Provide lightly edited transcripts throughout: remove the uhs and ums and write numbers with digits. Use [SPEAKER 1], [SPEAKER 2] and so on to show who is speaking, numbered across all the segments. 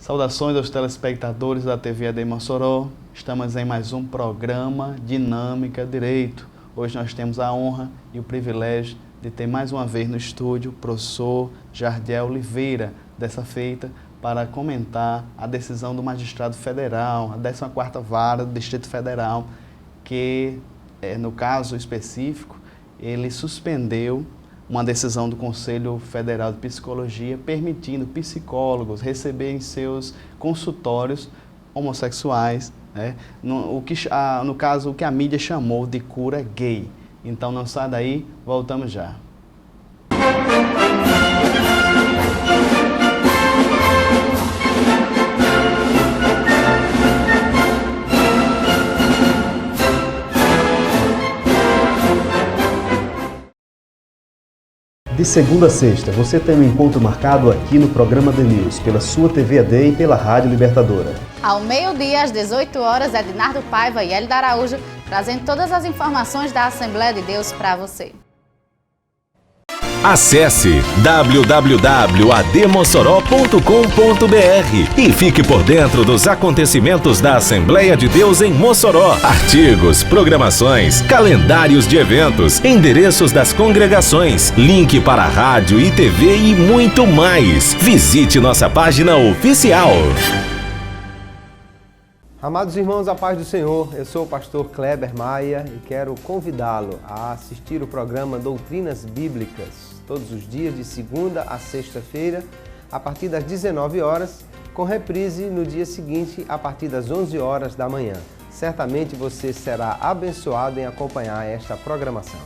[SPEAKER 1] Saudações aos telespectadores da TV AD Mossoró. Estamos em mais um programa Dinâmica Direito. Hoje nós temos a honra e o privilégio de ter mais uma vez no estúdio o professor Jardiel Oliveira, dessa feita, para comentar a decisão do magistrado federal, a 14ª Vara do Distrito Federal, que, no caso específico, ele suspendeu uma decisão do Conselho Federal de Psicologia permitindo psicólogos receber em seus consultórios homossexuais, né? No caso, o que a mídia chamou de cura gay. Então não sai daí, voltamos já.
[SPEAKER 2] De segunda a sexta, você tem um encontro marcado aqui no programa The News, pela sua TV AD e pela Rádio Libertadora.
[SPEAKER 3] Ao meio-dia, às 18 horas, Ednardo Paiva e Hélida Araújo trazendo todas as informações da Assembleia de Deus para você.
[SPEAKER 4] Acesse www.admossoró.com.br e fique por dentro dos acontecimentos da Assembleia de Deus em Mossoró. Artigos, programações, calendários de eventos, endereços das congregações, link para rádio e TV e muito mais. Visite nossa página oficial.
[SPEAKER 5] Amados irmãos, a paz do Senhor, eu sou o pastor Kleber Maia e quero convidá-lo a assistir o programa Doutrinas Bíblicas, todos os dias de segunda a sexta-feira, a partir das 19 horas, com reprise no dia seguinte, a partir das 11 horas da manhã. Certamente você será abençoado em acompanhar esta programação.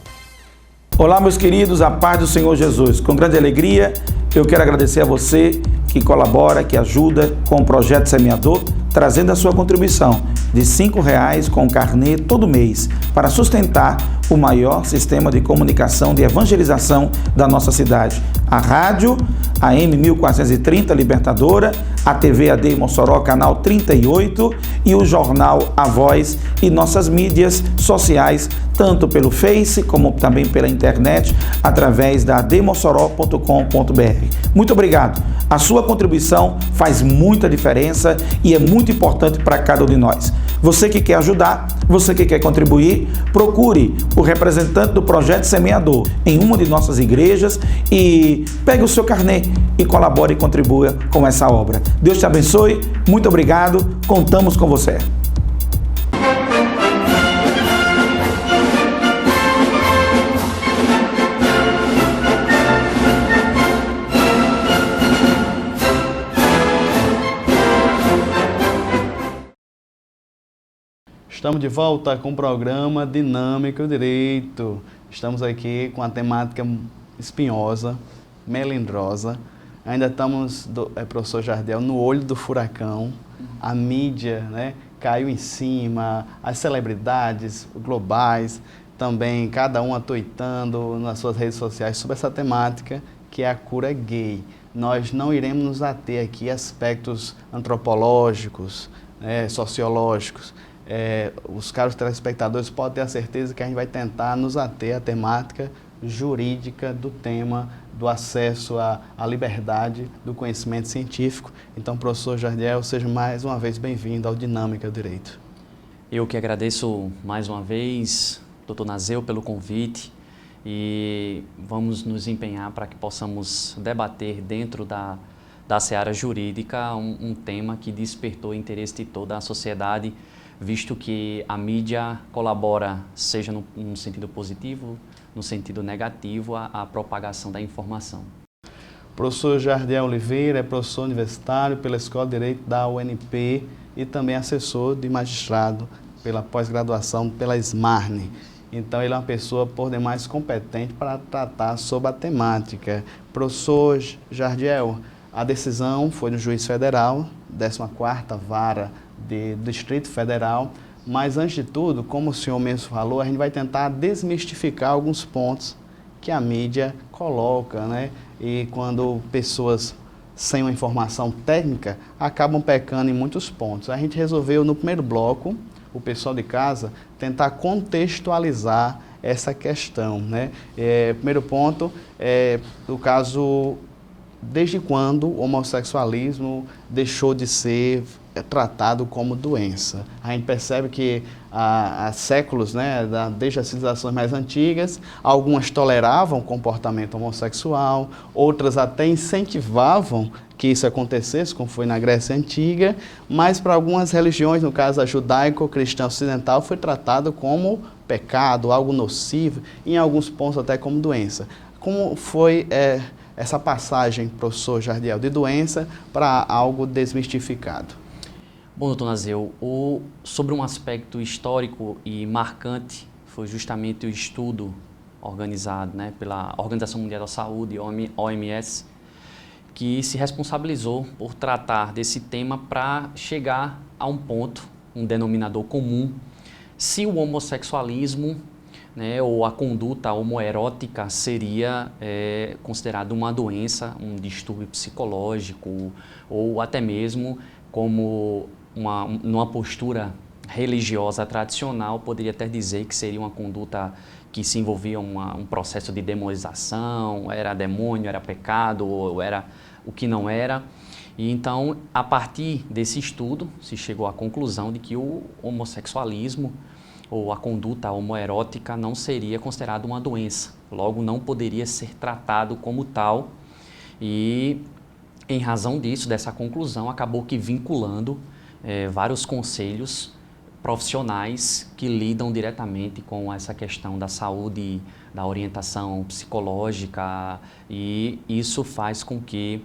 [SPEAKER 6] Olá, meus queridos, a paz do Senhor Jesus. Com grande alegria, eu quero agradecer a você que colabora, que ajuda com o Projeto Semeador, trazendo a sua contribuição de R$5 com carnê todo mês para sustentar o maior sistema de comunicação de evangelização da nossa cidade. A rádio AM 1430 Libertadora, a TV AD Mossoró, canal 38 e o jornal A Voz e nossas mídias sociais, tanto pelo Face como também pela internet, através da admossoró.com.br. Muito obrigado. A sua contribuição faz muita diferença e é muito importante para cada um de nós. Você que quer ajudar, você que quer contribuir, procure o representante do Projeto Semeador em uma de nossas igrejas e pegue o seu carnê e colabore e contribua com essa obra. Deus te abençoe, muito obrigado, contamos com você.
[SPEAKER 1] Estamos de volta com o programa Dinâmico Direito. Estamos aqui com a temática espinhosa, melindrosa. Ainda estamos, professor Jardiel, no olho do furacão. A mídia, né, caiu em cima, as celebridades globais, também cada um atuitando nas suas redes sociais sobre essa temática, que é a cura gay. Nós não iremos nos ater aqui a aspectos antropológicos, sociológicos. Os caros telespectadores podem ter a certeza que a gente vai tentar nos ater à temática jurídica do tema do acesso à liberdade do conhecimento científico. Então, professor Jardiel, seja mais uma vez bem-vindo ao Dinâmica Direito.
[SPEAKER 7] Eu que agradeço mais uma vez, doutor Nazeu, pelo convite e vamos nos empenhar para que possamos debater dentro da seara jurídica um tema que despertou o interesse de toda a sociedade, visto que a mídia colabora, seja no sentido positivo, no sentido negativo, à propagação da informação.
[SPEAKER 1] Professor Jardiel Oliveira é professor universitário pela Escola de Direito da UNP e também assessor de magistrado pela pós-graduação pela SMARNE. Então, ele é uma pessoa, por demais, competente para tratar sobre a temática. Professor Jardiel, a decisão foi do juiz federal, 14ª Vara do Distrito Federal, mas antes de tudo, como o senhor mesmo falou, a gente vai tentar desmistificar alguns pontos que a mídia coloca, né? E quando pessoas sem uma informação técnica acabam pecando em muitos pontos. A gente resolveu no primeiro bloco, o pessoal de casa, tentar contextualizar essa questão, né? Primeiro ponto, no caso desde quando o homossexualismo deixou de ser tratado como doença? A gente percebe que há séculos, né, desde as civilizações mais antigas, algumas toleravam o comportamento homossexual, outras até incentivavam que isso acontecesse, como foi na Grécia Antiga, mas para algumas religiões, no caso a judaico-cristã ocidental, foi tratado como pecado, algo nocivo, em alguns pontos até como doença. Como foi essa passagem, professor Jardiel, de doença para algo desmistificado?
[SPEAKER 7] Bom, doutor Nazeu, sobre um aspecto histórico e marcante foi justamente o estudo organizado, né, pela Organização Mundial da Saúde, OMS, que se responsabilizou por tratar desse tema para chegar a um ponto, um denominador comum, se o homossexualismo, né, ou a conduta homoerótica seria considerado uma doença, um distúrbio psicológico, ou até mesmo como numa postura religiosa tradicional, poderia até dizer que seria uma conduta que se envolvia um processo de demonização, era demônio, era pecado, ou era o que não era. E então, a partir desse estudo, se chegou à conclusão de que o homossexualismo ou a conduta homoerótica não seria considerado uma doença, logo não poderia ser tratado como tal. E, em razão disso, dessa conclusão, acabou que vinculando vários conselhos profissionais que lidam diretamente com essa questão da saúde, da orientação psicológica, e isso faz com que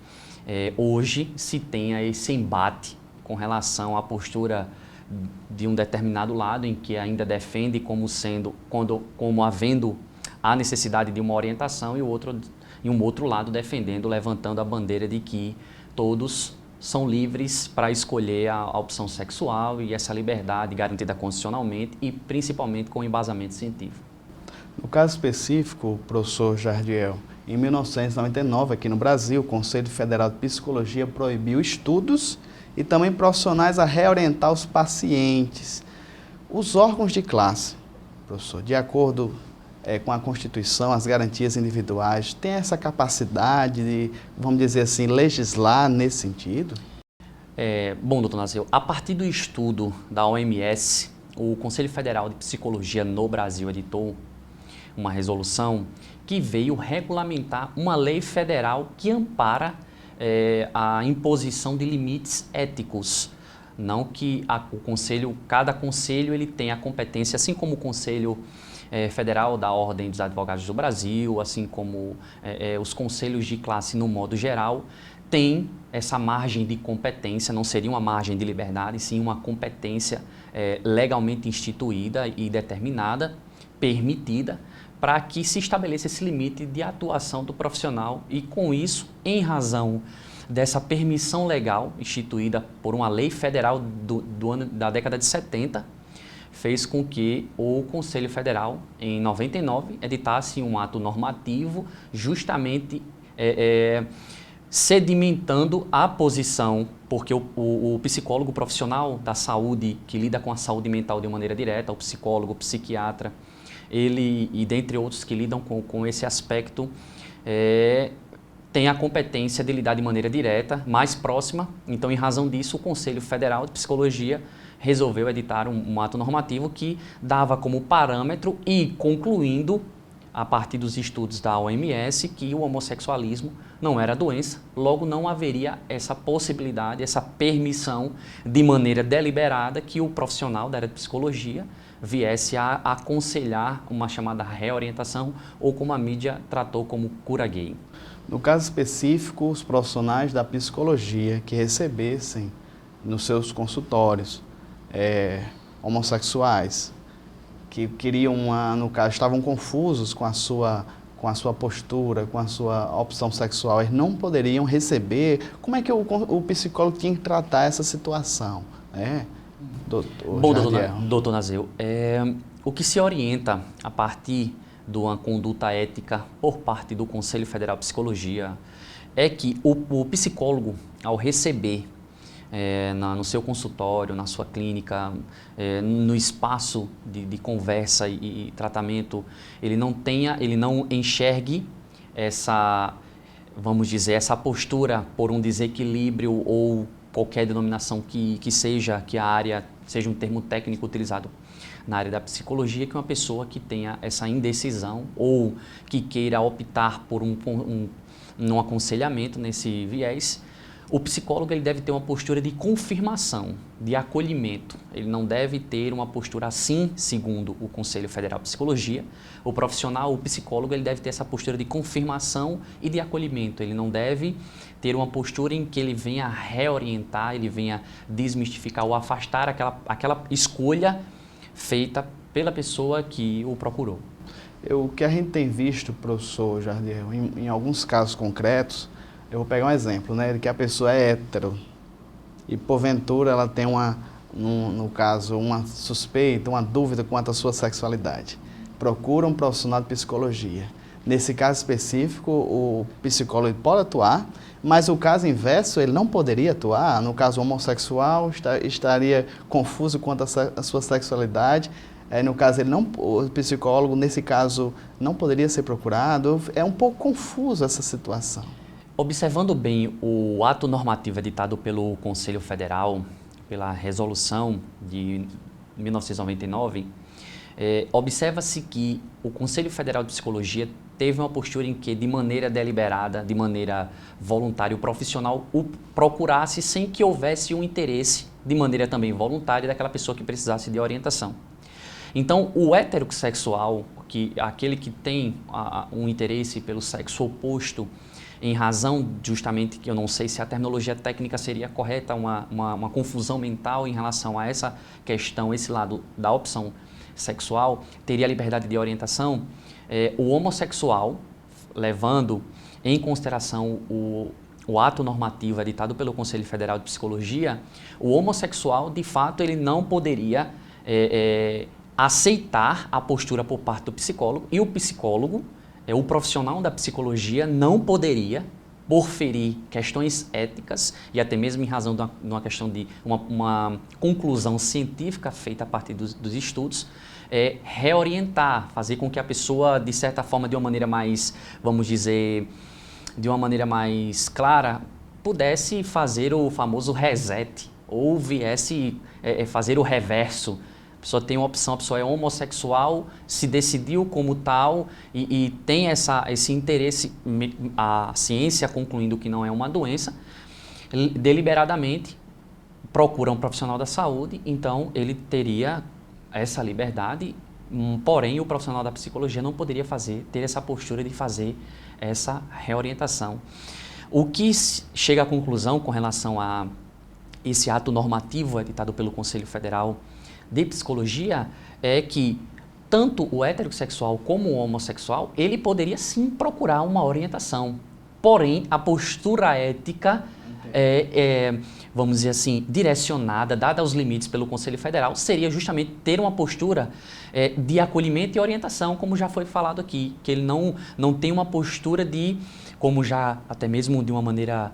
[SPEAKER 7] hoje se tenha esse embate com relação à postura de um determinado lado, em que ainda defende como havendo a necessidade de uma orientação, e um outro lado defendendo, levantando a bandeira de que todos são livres para escolher a opção sexual, e essa liberdade garantida constitucionalmente e principalmente com embasamento científico.
[SPEAKER 1] No caso específico, professor Jardiel, em 1999, aqui no Brasil, o Conselho Federal de Psicologia proibiu estudos e também profissionais a reorientar os pacientes. Os órgãos de classe, professor, de acordo com a Constituição, as garantias individuais, têm essa capacidade de, vamos dizer assim, legislar nesse sentido?
[SPEAKER 7] Bom, doutor Nazeu, a partir do estudo da OMS, o Conselho Federal de Psicologia no Brasil editou uma resolução que veio regulamentar uma lei federal que ampara a imposição de limites éticos. Não que cada conselho ele tem a competência, assim como o Conselho Federal da Ordem dos Advogados do Brasil, assim como os conselhos de classe no modo geral, tem essa margem de competência, não seria uma margem de liberdade, sim uma competência legalmente instituída e determinada, permitida, para que se estabeleça esse limite de atuação do profissional, e com isso, em razão dessa permissão legal instituída por uma lei federal da década de 70, fez com que o Conselho Federal, em 99, editasse um ato normativo justamente sedimentando a posição, porque o psicólogo profissional da saúde, que lida com a saúde mental de uma maneira direta, o psicólogo, o psiquiatra, ele, e dentre outros que lidam com esse aspecto, tem a competência de lidar de maneira direta, mais próxima. Então, em razão disso, o Conselho Federal de Psicologia resolveu editar um ato normativo que dava como parâmetro e concluindo, a partir dos estudos da OMS, que o homossexualismo não era doença, logo não haveria essa possibilidade, essa permissão de maneira deliberada que o profissional da área de psicologia viesse a aconselhar uma chamada reorientação, ou como a mídia tratou como cura gay.
[SPEAKER 1] No caso específico, os profissionais da psicologia que recebessem nos seus consultórios homossexuais, que queriam, no caso, estavam confusos com a sua postura, com a sua opção sexual, eles não poderiam receber. Como é que o psicólogo tinha que tratar essa situação?
[SPEAKER 7] Doutor Nazeu, o que se orienta a partir de uma conduta ética por parte do Conselho Federal de Psicologia é que o psicólogo, ao receber no seu consultório, na sua clínica, no espaço de conversa e tratamento, ele não enxergue vamos dizer, essa postura por um desequilíbrio ou qualquer denominação que seja, que a área seja um termo técnico utilizado na área da psicologia, que uma pessoa que tenha essa indecisão ou que queira optar por um aconselhamento nesse viés, o psicólogo ele deve ter uma postura de confirmação, de acolhimento. Ele não deve ter uma postura assim, segundo o Conselho Federal de Psicologia. O profissional, o psicólogo, ele deve ter essa postura de confirmação e de acolhimento. Ele não deve ter uma postura em que ele venha reorientar, ele venha desmistificar ou afastar aquela escolha feita pela pessoa que o procurou.
[SPEAKER 1] O que a gente tem visto, professor Jardiel, em alguns casos concretos, eu vou pegar um exemplo, né, de que a pessoa é hétero e porventura ela tem no caso, uma suspeita, uma dúvida quanto à sua sexualidade. Procura um profissional de psicologia. Nesse caso específico, o psicólogo pode atuar, mas o caso inverso, ele não poderia atuar. No caso homossexual, estaria confuso quanto à sua sexualidade. No caso, o psicólogo, nesse caso, não poderia ser procurado. É um pouco confuso essa situação.
[SPEAKER 7] Observando bem o ato normativo editado pelo Conselho Federal, pela resolução de 1999, observa-se que o Conselho Federal de Psicologia teve uma postura em que, de maneira deliberada, de maneira voluntária, o profissional o procurasse sem que houvesse um interesse, de maneira também voluntária, daquela pessoa que precisasse de orientação. Então, o heterossexual, aquele que tem um interesse pelo sexo oposto, em razão justamente que eu não sei se a terminologia técnica seria correta, uma confusão mental em relação a essa questão, esse lado da opção sexual, teria liberdade de orientação. O homossexual, levando em consideração o ato normativo editado pelo Conselho Federal de Psicologia, o homossexual, de fato, ele não poderia aceitar a postura por parte do psicólogo, e o psicólogo, o profissional da psicologia, não poderia, por ferir questões éticas e até mesmo em razão de uma questão de uma conclusão científica feita a partir dos estudos, reorientar, fazer com que a pessoa, de certa forma, de uma maneira mais, vamos dizer, de uma maneira mais clara, pudesse fazer o famoso reset ou viesse fazer o reverso. A pessoa tem uma opção, a pessoa é homossexual, se decidiu como tal e tem esse interesse, a ciência concluindo que não é uma doença, deliberadamente procura um profissional da saúde, então ele teria essa liberdade, porém o profissional da psicologia não poderia ter essa postura de fazer essa reorientação. O que chega à conclusão com relação a esse ato normativo editado pelo Conselho Federal de Psicologia é que tanto o heterossexual como o homossexual, ele poderia sim procurar uma orientação. Porém, a postura ética vamos dizer assim, direcionada, dada aos limites pelo Conselho Federal, seria justamente ter uma postura de acolhimento e orientação, como já foi falado aqui, que ele não tem uma postura de, como já até mesmo de uma maneira,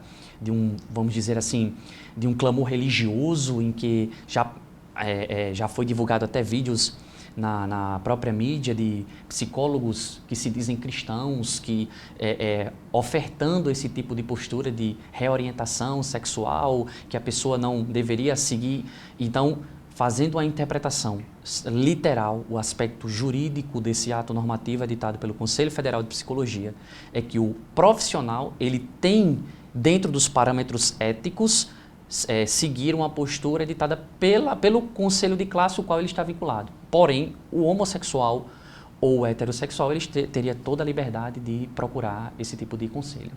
[SPEAKER 7] vamos dizer assim, de um clamor religioso, em que já foi divulgado até vídeos na própria mídia de psicólogos que se dizem cristãos, que ofertando esse tipo de postura de reorientação sexual, que a pessoa não deveria seguir. Então, fazendo a interpretação literal, o aspecto jurídico desse ato normativo editado pelo Conselho Federal de Psicologia, é que o profissional ele tem, dentro dos parâmetros éticos, seguir uma postura editada pelo conselho de classe ao qual ele está vinculado. Porém, o homossexual ou o heterossexual, ele teria toda a liberdade de procurar esse tipo de conselho.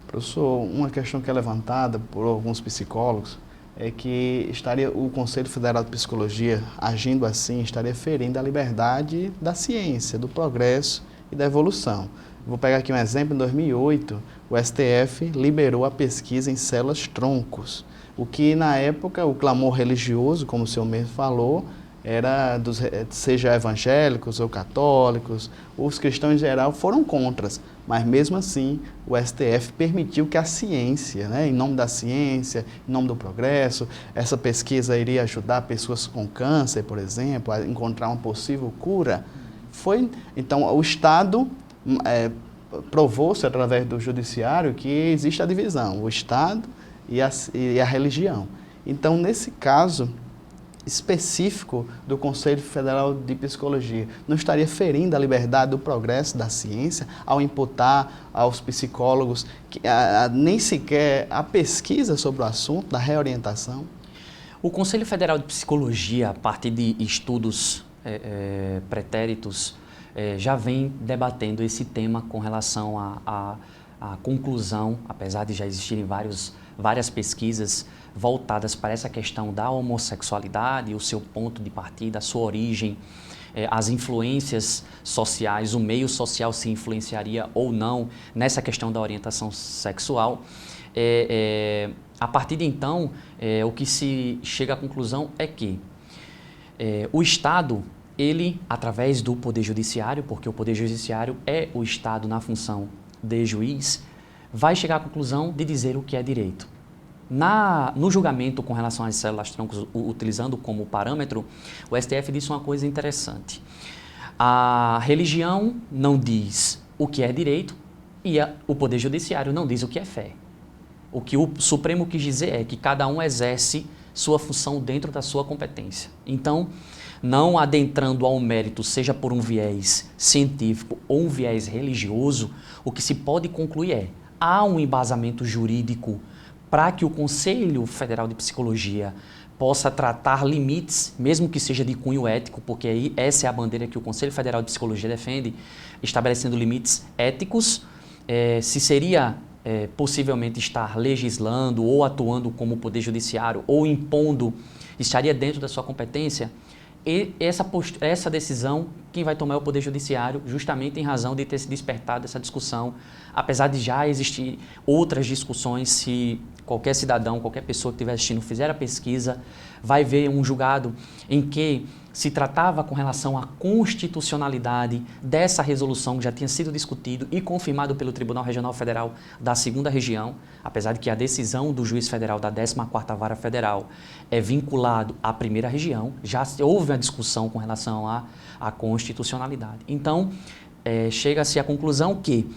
[SPEAKER 1] Professor, uma questão que é levantada por alguns psicólogos é que o Conselho Federal de Psicologia, agindo assim, estaria ferindo a liberdade da ciência, do progresso e da evolução. Vou pegar aqui um exemplo. Em 2008, o STF liberou a pesquisa em células-troncos, o que, na época, o clamor religioso, como o senhor mesmo falou, era seja evangélicos ou católicos, os cristãos em geral foram contras, mas mesmo assim o STF permitiu que a ciência, em nome da ciência, em nome do progresso, essa pesquisa iria ajudar pessoas com câncer, por exemplo, a encontrar uma possível cura. Então o Estado provou-se através do judiciário que existe a divisão, o Estado e a religião. Então, nesse caso específico do Conselho Federal de Psicologia, não estaria ferindo a liberdade do progresso da ciência ao imputar aos psicólogos nem sequer a pesquisa sobre o assunto da reorientação?
[SPEAKER 7] O Conselho Federal de Psicologia, a partir de estudos pretéritos, já vem debatendo esse tema com relação à conclusão, apesar de já existirem várias pesquisas voltadas para essa questão da homossexualidade, o seu ponto de partida, a sua origem, as influências sociais, o meio social se influenciaria ou não nessa questão da orientação sexual. A partir de então, o que se chega à conclusão é que o Estado, ele, através do Poder Judiciário, porque o Poder Judiciário é o Estado na função de juiz, vai chegar à conclusão de dizer o que é direito. No julgamento com relação às células-troncos, utilizando como parâmetro, o STF disse uma coisa interessante. A religião não diz o que é direito e o Poder Judiciário não diz o que é fé. O que o Supremo quis dizer é que cada um exerce sua função dentro da sua competência. Então, não adentrando ao mérito, seja por um viés científico ou um viés religioso, o que se pode concluir há um embasamento jurídico para que o Conselho Federal de Psicologia possa tratar limites, mesmo que seja de cunho ético, porque aí essa é a bandeira que o Conselho Federal de Psicologia defende, estabelecendo limites éticos, se seria possivelmente estar legislando ou atuando como Poder Judiciário ou impondo, estaria dentro da sua competência. E essa decisão, quem vai tomar é o Poder Judiciário, justamente em razão de ter se despertado essa discussão, apesar de já existir outras discussões. Se qualquer cidadão, qualquer pessoa que estiver assistindo fizer a pesquisa, vai ver um julgado em que se tratava com relação à constitucionalidade dessa resolução que já tinha sido discutido e confirmado pelo Tribunal Regional Federal da 2ª Região, apesar de que a decisão do juiz federal da 14ª Vara Federal é vinculado à 1ª Região, já houve uma discussão com relação à constitucionalidade. Então, chega-se à conclusão que,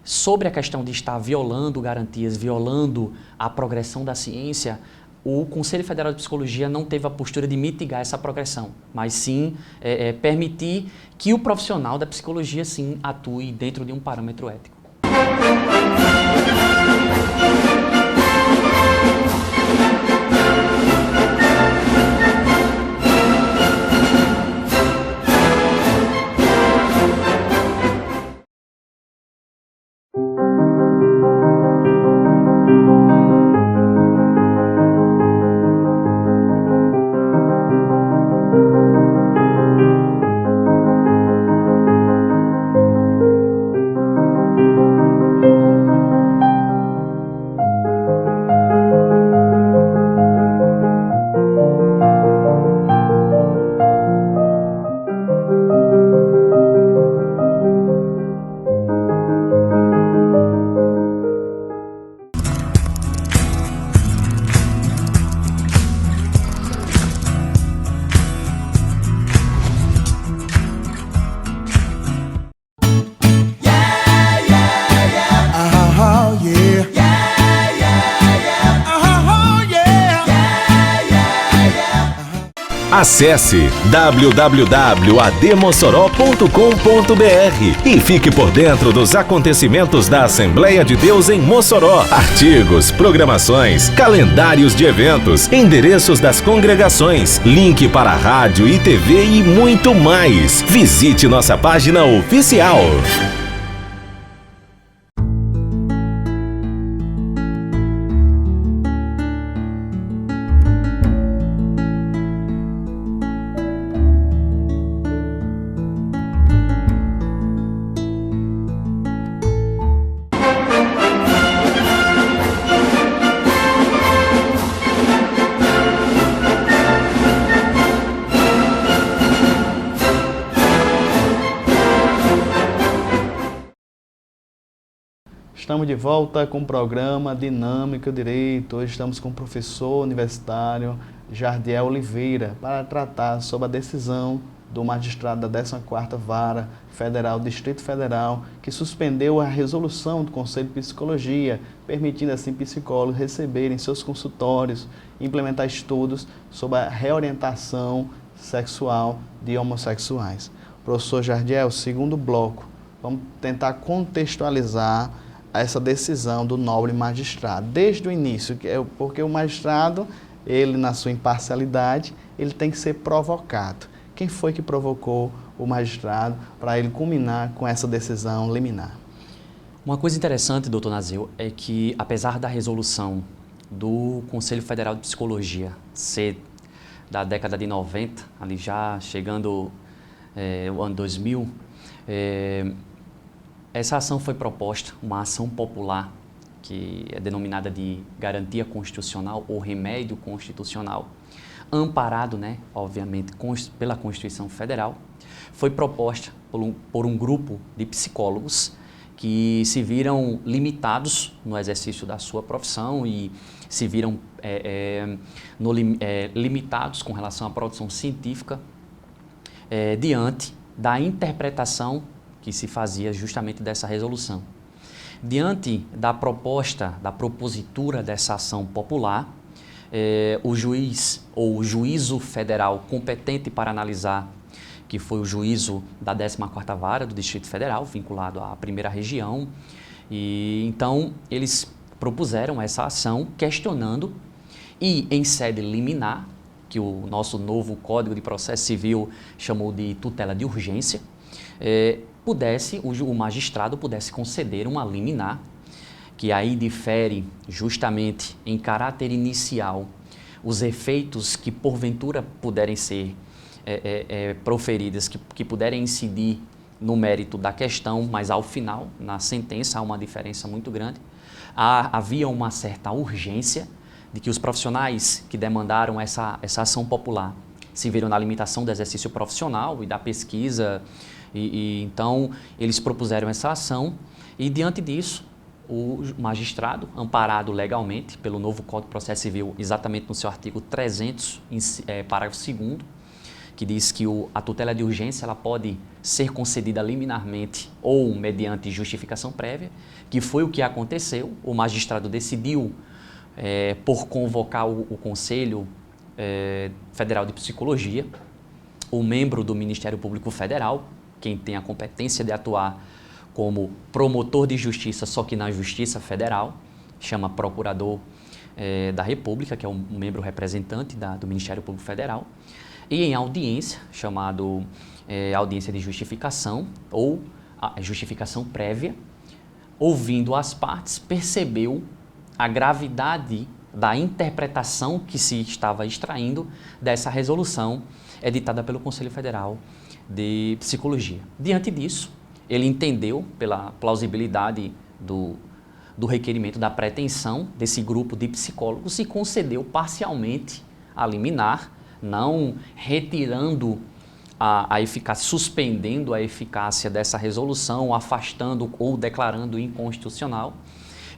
[SPEAKER 7] sobre a questão de estar violando garantias, violando a progressão da ciência, o Conselho Federal de Psicologia não teve a postura de mitigar essa progressão, mas sim permitir que o profissional da psicologia, sim, atue dentro de um parâmetro ético.
[SPEAKER 4] Acesse www.admossoró.com.br e fique por dentro dos acontecimentos da Assembleia de Deus em Mossoró. Artigos, programações, calendários de eventos, endereços das congregações, link para rádio e TV e muito mais. Visite nossa página oficial.
[SPEAKER 1] Estamos de volta com o programa Dinâmica Direito. Hoje estamos com o professor universitário Jardiel Oliveira para tratar sobre a decisão do magistrado da 14ª Vara Federal, Distrito Federal, que suspendeu a resolução do Conselho de Psicologia, permitindo assim psicólogos receberem seus consultórios, implementar estudos sobre a reorientação sexual de homossexuais. Professor Jardiel, segundo bloco, vamos tentar contextualizar essa decisão do nobre magistrado, desde o início, porque o magistrado, ele na sua imparcialidade, ele tem que ser provocado. Quem foi que provocou o magistrado para ele culminar com essa decisão liminar?
[SPEAKER 7] Uma coisa interessante, doutor Nazeu, é que apesar da resolução do Conselho Federal de Psicologia ser da década de 90, ali já chegando o ano 2000, essa ação foi proposta, uma ação popular, que é denominada de garantia constitucional ou remédio constitucional, amparado, obviamente, pela Constituição Federal, foi proposta por um grupo de psicólogos que se viram limitados no exercício da sua profissão e se viram limitados com relação à produção científica diante da interpretação que se fazia justamente dessa resolução. Diante da proposta, da propositura dessa ação popular, o juiz ou o juízo federal competente para analisar, que foi o juízo da 14ª Vara do Distrito Federal, vinculado à primeira região, e então eles propuseram essa ação questionando e em sede liminar, que o nosso novo Código de Processo Civil chamou de tutela de urgência, o magistrado pudesse conceder uma liminar, que aí difere justamente em caráter inicial os efeitos que porventura puderem ser proferidas, que puderem incidir no mérito da questão, mas ao final, na sentença, há uma diferença muito grande. Havia uma certa urgência de que os profissionais que demandaram essa ação popular se viram na limitação do exercício profissional e da pesquisa, e então eles propuseram essa ação e, diante disso, o magistrado, amparado legalmente pelo novo Código de Processo Civil, exatamente no seu artigo 300, parágrafo 2º, que diz que a tutela de urgência ela pode ser concedida liminarmente ou mediante justificação prévia, que foi o que aconteceu. O magistrado decidiu por convocar o Conselho Federal de Psicologia, o membro do Ministério Público Federal, quem tem a competência de atuar como promotor de justiça, só que na Justiça Federal, chama Procurador da República, que é um membro representante do Ministério Público Federal, e em audiência, chamado audiência de justificação ou justificação prévia, ouvindo as partes, percebeu a gravidade da interpretação que se estava extraindo dessa resolução editada pelo Conselho Federal de Psicologia. Diante disso, ele entendeu pela plausibilidade do requerimento, da pretensão desse grupo de psicólogos e concedeu parcialmente a liminar, não retirando a eficácia, suspendendo a eficácia dessa resolução, afastando ou declarando inconstitucional,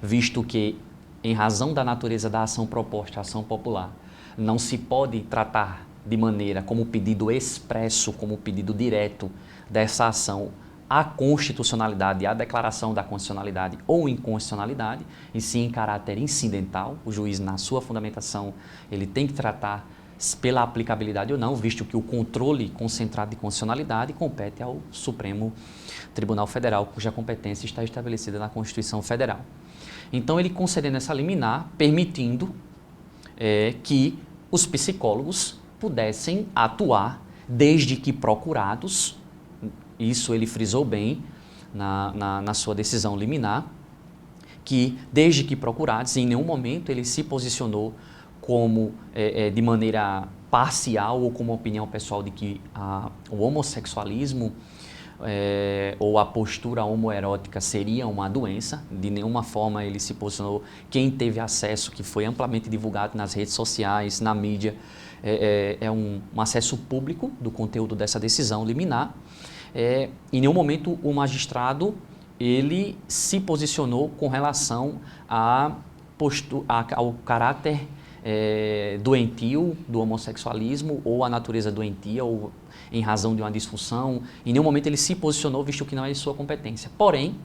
[SPEAKER 7] visto que, em razão da natureza da ação proposta, a ação popular, não se pode tratar de maneira como pedido expresso, como pedido direto dessa ação a constitucionalidade, a declaração da constitucionalidade ou inconstitucionalidade, e sim em caráter incidental. O juiz, na sua fundamentação, ele tem que tratar pela aplicabilidade ou não, visto que o controle concentrado de constitucionalidade compete ao Supremo Tribunal Federal, cuja competência está estabelecida na Constituição Federal. Então, ele concedendo essa liminar, permitindo que os psicólogos pudessem atuar desde que procurados, isso ele frisou bem na sua decisão liminar, que desde que procurados, em nenhum momento ele se posicionou como de maneira parcial ou como opinião pessoal de que o homossexualismo ou a postura homoerótica seria uma doença. De nenhuma forma ele se posicionou. Quem teve acesso, que foi amplamente divulgado nas redes sociais, na mídia, um acesso público do conteúdo dessa decisão liminar. Em nenhum momento o magistrado ele se posicionou com relação ao caráter doentio do homossexualismo ou a natureza doentia ou em razão de uma disfunção. Em nenhum momento ele se posicionou, visto que não é de sua competência. Porém,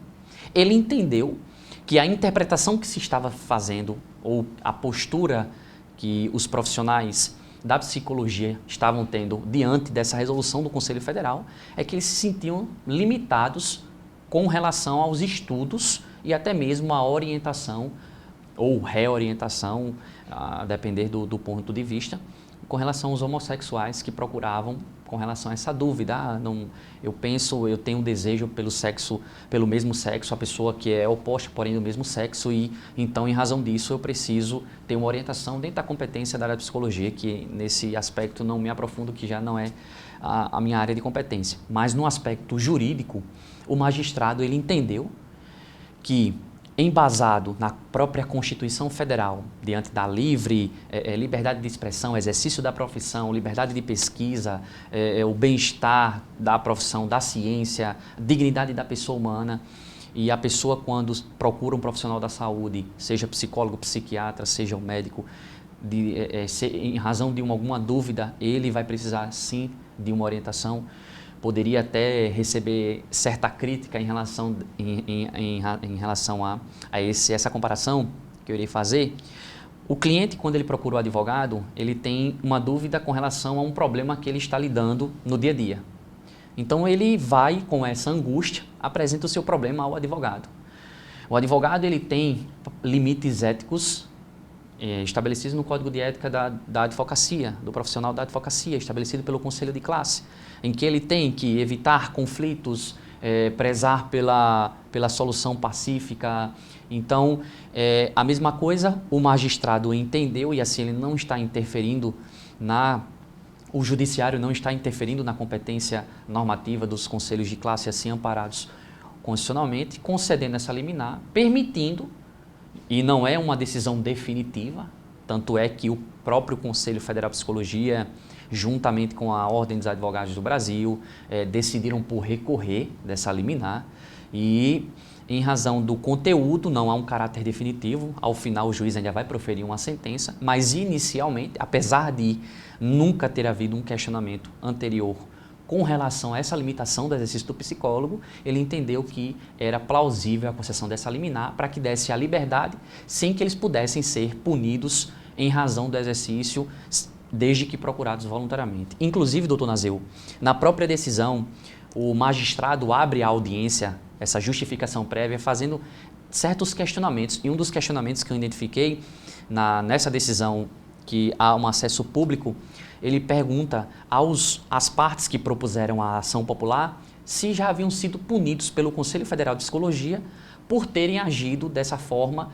[SPEAKER 7] ele entendeu que a interpretação que se estava fazendo ou a postura que os profissionais da psicologia estavam tendo diante dessa resolução do Conselho Federal é que eles se sentiam limitados com relação aos estudos e até mesmo a orientação ou reorientação, a depender do ponto de vista, com relação aos homossexuais que procuravam com relação a essa dúvida. Eu tenho um desejo pelo mesmo sexo, a pessoa que é oposta, porém do mesmo sexo, e então, em razão disso, eu preciso ter uma orientação dentro da competência da área de psicologia, que nesse aspecto não me aprofundo, que já não é a minha área de competência. Mas no aspecto jurídico, o magistrado ele entendeu que, embasado na própria Constituição Federal, diante da liberdade de expressão, exercício da profissão, liberdade de pesquisa, o bem-estar da profissão, da ciência, dignidade da pessoa humana, e a pessoa, quando procura um profissional da saúde, seja psicólogo, psiquiatra, seja um médico, em razão de alguma dúvida, ele vai precisar sim de uma orientação. Poderia até receber certa crítica em relação a essa comparação que eu irei fazer. O cliente, quando ele procura o advogado, ele tem uma dúvida com relação a um problema que ele está lidando no dia a dia. Então ele vai com essa angústia, apresenta o seu problema ao advogado. O advogado ele tem limites éticos estabelecidos no Código de Ética da advocacia, do profissional da advocacia, estabelecido pelo Conselho de Classe, em que ele tem que evitar conflitos, prezar pela solução pacífica. Então, a mesma coisa, o magistrado entendeu, e assim ele não está interferindo o judiciário não está interferindo na competência normativa dos conselhos de classe assim amparados constitucionalmente, concedendo essa liminar, permitindo, e não é uma decisão definitiva, tanto é que o próprio Conselho Federal de Psicologia, juntamente com a Ordem dos Advogados do Brasil, decidiram por recorrer dessa liminar, e em razão do conteúdo não há um caráter definitivo. Ao final o juiz ainda vai proferir uma sentença, mas inicialmente, apesar de nunca ter havido um questionamento anterior com relação a essa limitação do exercício do psicólogo, ele entendeu que era plausível a concessão dessa liminar para que desse a liberdade sem que eles pudessem ser punidos em razão do exercício, desde que procurados voluntariamente. Inclusive, doutor Nazeu, na própria decisão, o magistrado abre a audiência, essa justificação prévia, fazendo certos questionamentos. E um dos questionamentos que eu identifiquei nessa decisão, que há um acesso público, ele pergunta às partes que propuseram a ação popular se já haviam sido punidos pelo Conselho Federal de Psicologia por terem agido dessa forma,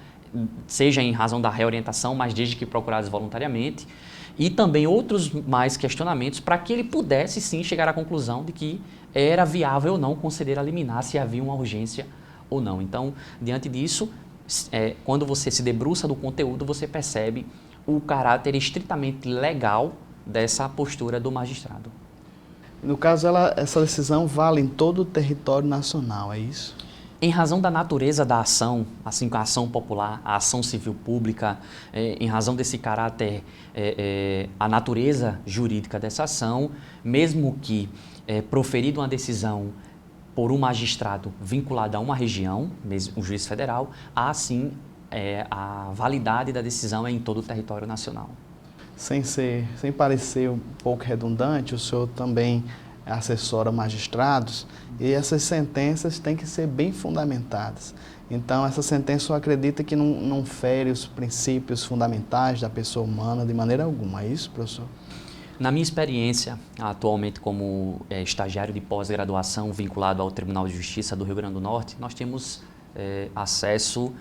[SPEAKER 7] seja em razão da reorientação, mas desde que procurados voluntariamente, e também outros mais questionamentos para que ele pudesse sim chegar à conclusão de que era viável ou não conceder a liminar, se havia uma urgência ou não. Então, diante disso, quando você se debruça do conteúdo, você percebe o caráter estritamente legal dessa postura do magistrado.
[SPEAKER 1] No caso, essa decisão vale em todo o território nacional, é isso?
[SPEAKER 7] Em razão da natureza da ação, assim como a ação popular, a ação civil pública, em razão desse caráter, a natureza jurídica dessa ação, mesmo que proferida uma decisão por um magistrado vinculado a uma região, mesmo um juiz federal, há sim a validade da decisão em todo o território nacional.
[SPEAKER 1] Sem parecer um pouco redundante, o senhor também assessora magistrados e essas sentenças têm que ser bem fundamentadas. Então, essa sentença, o senhor acredita que não fere os princípios fundamentais da pessoa humana de maneira alguma, é isso, professor?
[SPEAKER 7] Na minha experiência, atualmente como estagiário de pós-graduação vinculado ao Tribunal de Justiça do Rio Grande do Norte, nós temos acesso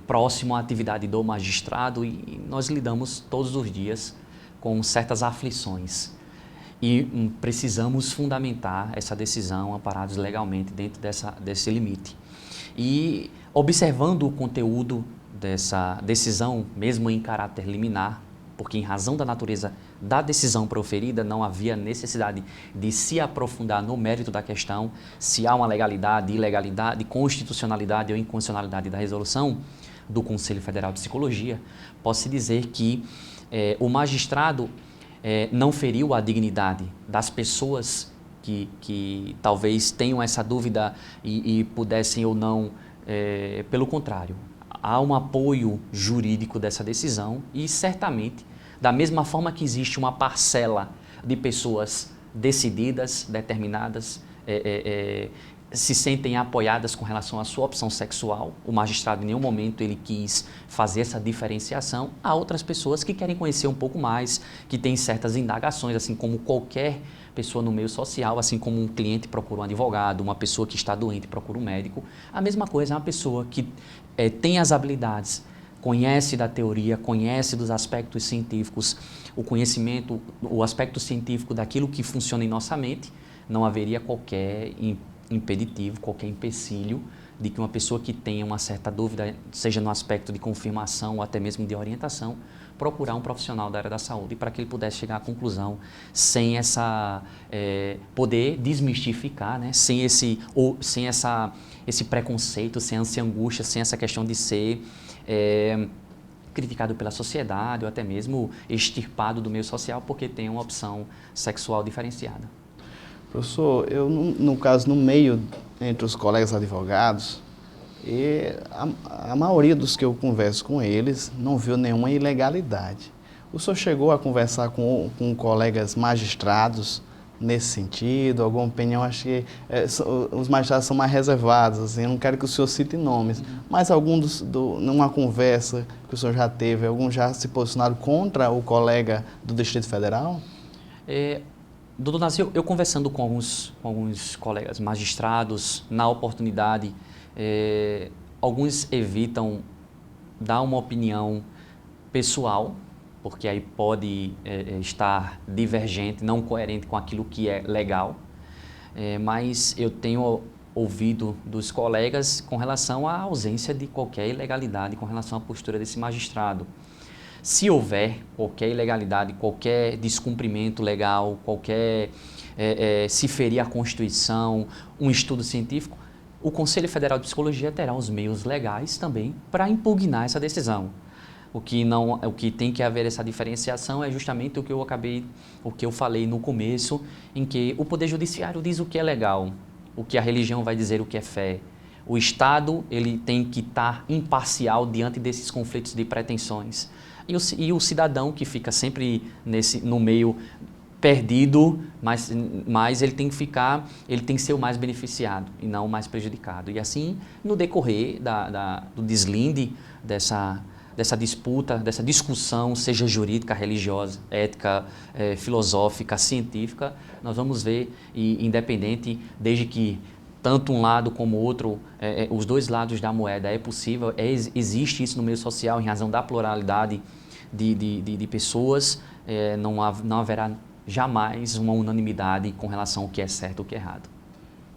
[SPEAKER 7] próximo à atividade do magistrado e nós lidamos todos os dias com certas aflições e precisamos fundamentar essa decisão amparados legalmente dentro desse limite. E observando o conteúdo dessa decisão, mesmo em caráter liminar, porque em razão da natureza da decisão proferida não havia necessidade de se aprofundar no mérito da questão, se há uma legalidade, ilegalidade, constitucionalidade ou inconstitucionalidade da resolução do Conselho Federal de Psicologia, posso dizer que o magistrado não feriu a dignidade das pessoas que talvez tenham essa dúvida e pudessem ou não, pelo contrário, há um apoio jurídico dessa decisão e certamente, da mesma forma que existe uma parcela de pessoas decididas, determinadas, se sentem apoiadas com relação à sua opção sexual, o magistrado em nenhum momento ele quis fazer essa diferenciação. Há outras pessoas que querem conhecer um pouco mais, que têm certas indagações, assim como qualquer pessoa no meio social, assim como um cliente procura um advogado, uma pessoa que está doente procura um médico. A mesma coisa é uma pessoa que tem as habilidades, conhece da teoria, conhece dos aspectos científicos, o conhecimento, o aspecto científico daquilo que funciona em nossa mente, não haveria qualquer impeditivo, qualquer empecilho de que uma pessoa que tenha uma certa dúvida, seja no aspecto de confirmação ou até mesmo de orientação, procurar um profissional da área da saúde para que ele pudesse chegar à conclusão sem poder desmistificar, né? sem esse preconceito, sem essa angústia, sem essa questão de ser criticado pela sociedade ou até mesmo extirpado do meio social porque tem uma opção sexual diferenciada.
[SPEAKER 1] Professor, eu, no caso, no meio, entre os colegas advogados, a maioria dos que eu converso com eles não viu nenhuma ilegalidade. O senhor chegou a conversar com colegas magistrados nesse sentido? Alguma opinião? Acho que os magistrados são mais reservados, assim, eu não quero que o senhor cite nomes, mas numa conversa que o senhor já teve, alguns já se posicionaram contra o colega do Distrito Federal?
[SPEAKER 7] Doutor Nazil, eu conversando com alguns colegas magistrados, na oportunidade, alguns evitam dar uma opinião pessoal, porque aí pode estar divergente, não coerente com aquilo que é legal, mas eu tenho ouvido dos colegas com relação à ausência de qualquer ilegalidade com relação à postura desse magistrado. Se houver qualquer ilegalidade, qualquer descumprimento legal, se ferir a Constituição, um estudo científico, o Conselho Federal de Psicologia terá os meios legais também para impugnar essa decisão. O que tem que haver essa diferenciação é justamente o que eu falei no começo, em que o Poder Judiciário diz o que é legal, o que a religião vai dizer o que é fé. O Estado ele tem que estar imparcial diante desses conflitos de pretensões. E o cidadão que fica sempre no meio perdido, mas ele tem que ser o mais beneficiado e não o mais prejudicado. E assim, no decorrer do deslinde dessa disputa, dessa discussão, seja jurídica, religiosa, ética, filosófica, científica, nós vamos ver, independente, desde que tanto um lado como o outro, os dois lados da moeda é possível, existe isso no meio social em razão da pluralidade de pessoas, não haverá jamais uma unanimidade com relação ao que é certo e o que é errado.